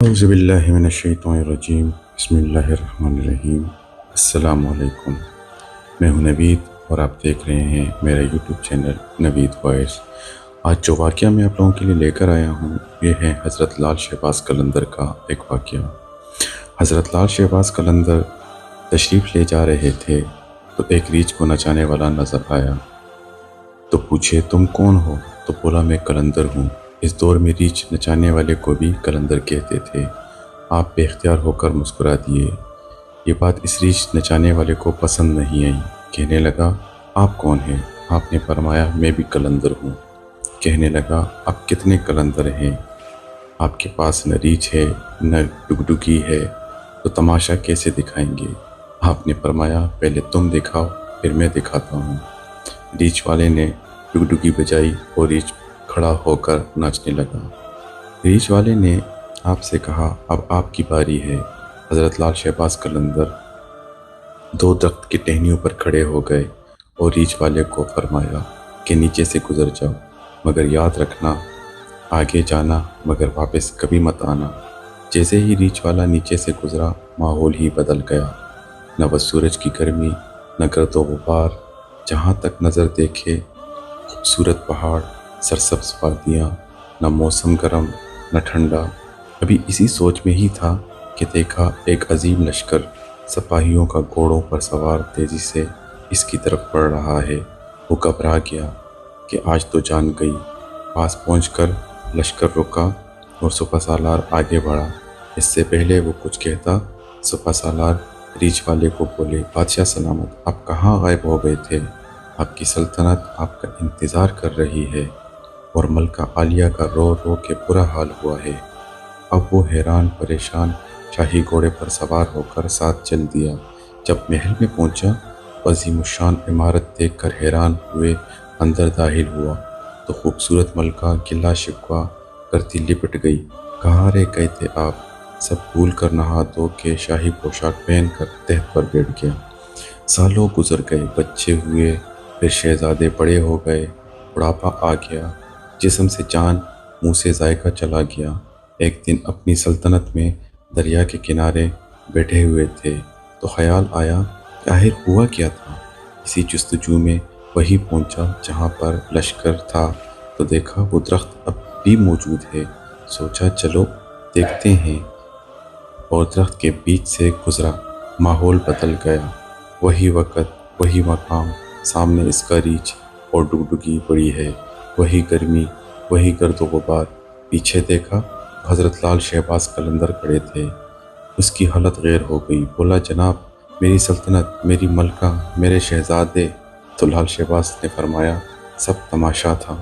اعوذ باللہ من الشیطان الرجیم، بسم اللہ الرحمن الرحیم۔ السلام علیکم، میں ہوں نوید اور آپ دیکھ رہے ہیں میرا یوٹیوب چینل نوید وائس۔ آج جو واقعہ میں آپ لوگوں کے لیے لے کر آیا ہوں یہ ہے حضرت لال شہباز قلندر کا ایک واقعہ۔ حضرت لال شہباز قلندر تشریف لے جا رہے تھے تو ایک ریچھ کو نچانے والا نظر آیا تو پوچھے تم کون ہو؟ تو بولا میں قلندر ہوں۔ اس دور میں ریچھ نچانے والے کو بھی قلندر کہتے تھے۔ آپ بے اختیار ہو کر مسکرا دیے۔ یہ بات اس ریچھ نچانے والے کو پسند نہیں آئی۔ کہنے لگا آپ کون ہیں؟ آپ نے فرمایا میں بھی قلندر ہوں۔ کہنے لگا آپ کتنے قلندر ہیں؟ آپ کے پاس نہ ریچھ ہے نہ ڈگڈگی ہے تو تماشا کیسے دکھائیں گے؟ آپ نے فرمایا پہلے تم دکھاؤ پھر میں دکھاتا ہوں۔ ریچھ والے نے ڈگڈگی بجائی اور ریچھ کھڑا ہو کر ناچنے لگا۔ ریچھ والے نے آپ سے کہا اب آپ کی باری ہے۔ حضرت لال شہباز قلندر دو درخت کی ٹہنیوں پر کھڑے ہو گئے اور ریچھ والے کو فرمایا کہ نیچے سے گزر جاؤ، مگر یاد رکھنا آگے جانا مگر واپس کبھی مت آنا۔ جیسے ہی ریچھ والا نیچے سے گزرا ماحول ہی بدل گیا۔ نہ وہ سورج کی گرمی نہ گرد و غبار، جہاں تک نظر دیکھے خوبصورت پہاڑ، سرسبز وادیاں، نہ موسم گرم نہ ٹھنڈا۔ ابھی اسی سوچ میں ہی تھا کہ دیکھا ایک عظیم لشکر سپاہیوں کا گھوڑوں پر سوار تیزی سے اس کی طرف بڑھ رہا ہے۔ وہ گھبرا گیا کہ آج تو جان گئی۔ پاس پہنچ کر لشکر رکا اور سپہ سالار آگے بڑھا۔ اس سے پہلے وہ کچھ کہتا سپہ سالار ریچھ والے کو بولے بادشاہ سلامت، آپ کہاں غائب ہو گئے تھے؟ آپ کی سلطنت آپ کا انتظار کر رہی ہے اور ملکہ عالیہ کا رو رو کے برا حال ہوا ہے۔ اب وہ حیران پریشان شاہی گھوڑے پر سوار ہو کر ساتھ چل دیا۔ جب محل میں پہنچا عظیم الشان عمارت دیکھ کر حیران ہوئے اندر داخل ہوا تو خوبصورت ملکہ گلہ شکوہ کرتی لپٹ گئی۔ کہاں رہ گئے تھے آپ؟ سب بھول کر نہا دھو کے شاہی پوشاک پہن کر تخت پر بیٹھ گیا۔ سالوں گزر گئے، بچے ہوئے، پھر شہزادے بڑے ہو گئے، بڑھاپا آ گیا، جسم سے جان منہ سے ذائقہ چلا گیا۔ ایک دن اپنی سلطنت میں دریا کے کنارے بیٹھے ہوئے تھے تو خیال آیا کہ آخر ہوا کیا تھا۔ اسی جستجو میں وہی پہنچا جہاں پر لشکر تھا تو دیکھا وہ درخت اب بھی موجود ہے۔ سوچا چلو دیکھتے ہیں اور درخت کے بیچ سے گزرا۔ ماحول بدل گیا، وہی وقت وہی مقام، سامنے اس کا ریچھ اور ڈگڈگی پڑی ہے، وہی گرمی وہی گرد و غبار۔ پیچھے دیکھا تو حضرت لال شہباز قلندر کھڑے تھے۔ اس کی حالت غیر ہو گئی، بولا جناب میری سلطنت، میری ملکہ، میرے شہزادے۔ تو لال شہباز نے فرمایا سب تماشا تھا۔